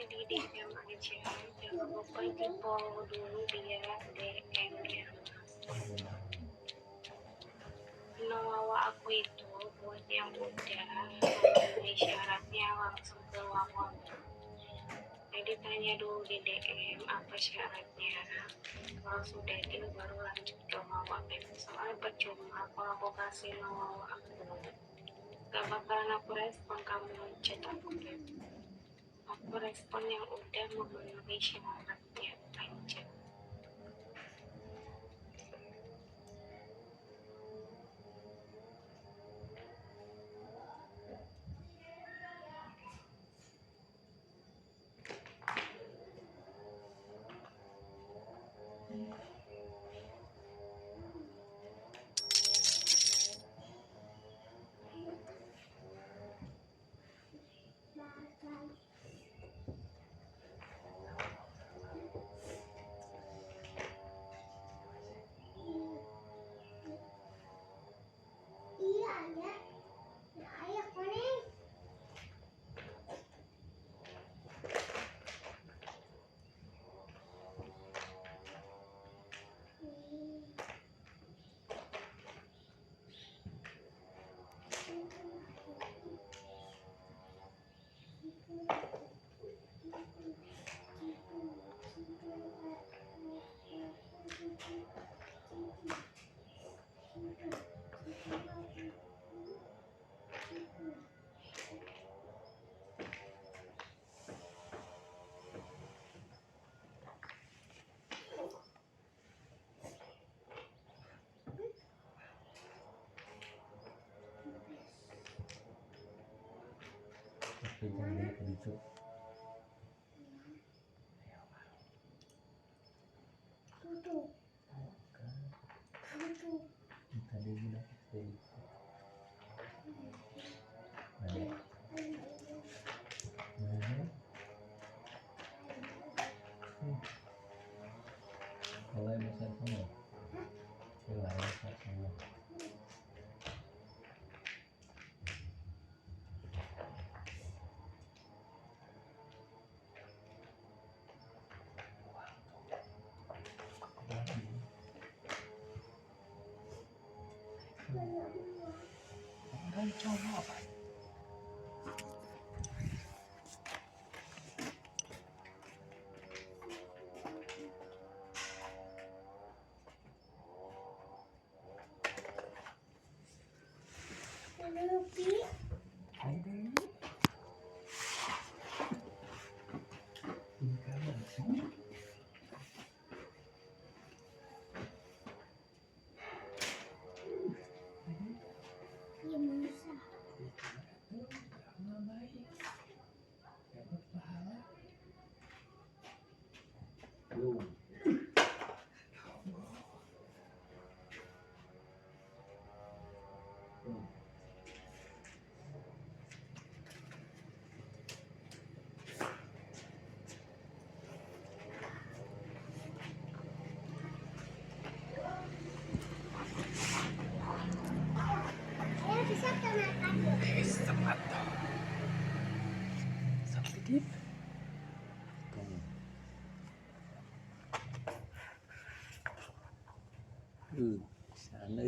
di DM aja, jangan lupa di follow dulu dia DM nya. Nawawa aku itu buat yang udah memenuhi syaratnya langsung ke lawak. Jadi tanya dulu di DM apa syaratnya. Kalau sudah deal baru lanjut ke lawak. Soalnya percuma kalau aku kasih nawawa aku, gak bakalan aku respon kamu chat aku. Aku respon yang udah memenuhi syaratnya aja. Jangan kencuk. Tadi udah kalau yang besar semua, kalau yang besar semua. Orang coba apa? Sana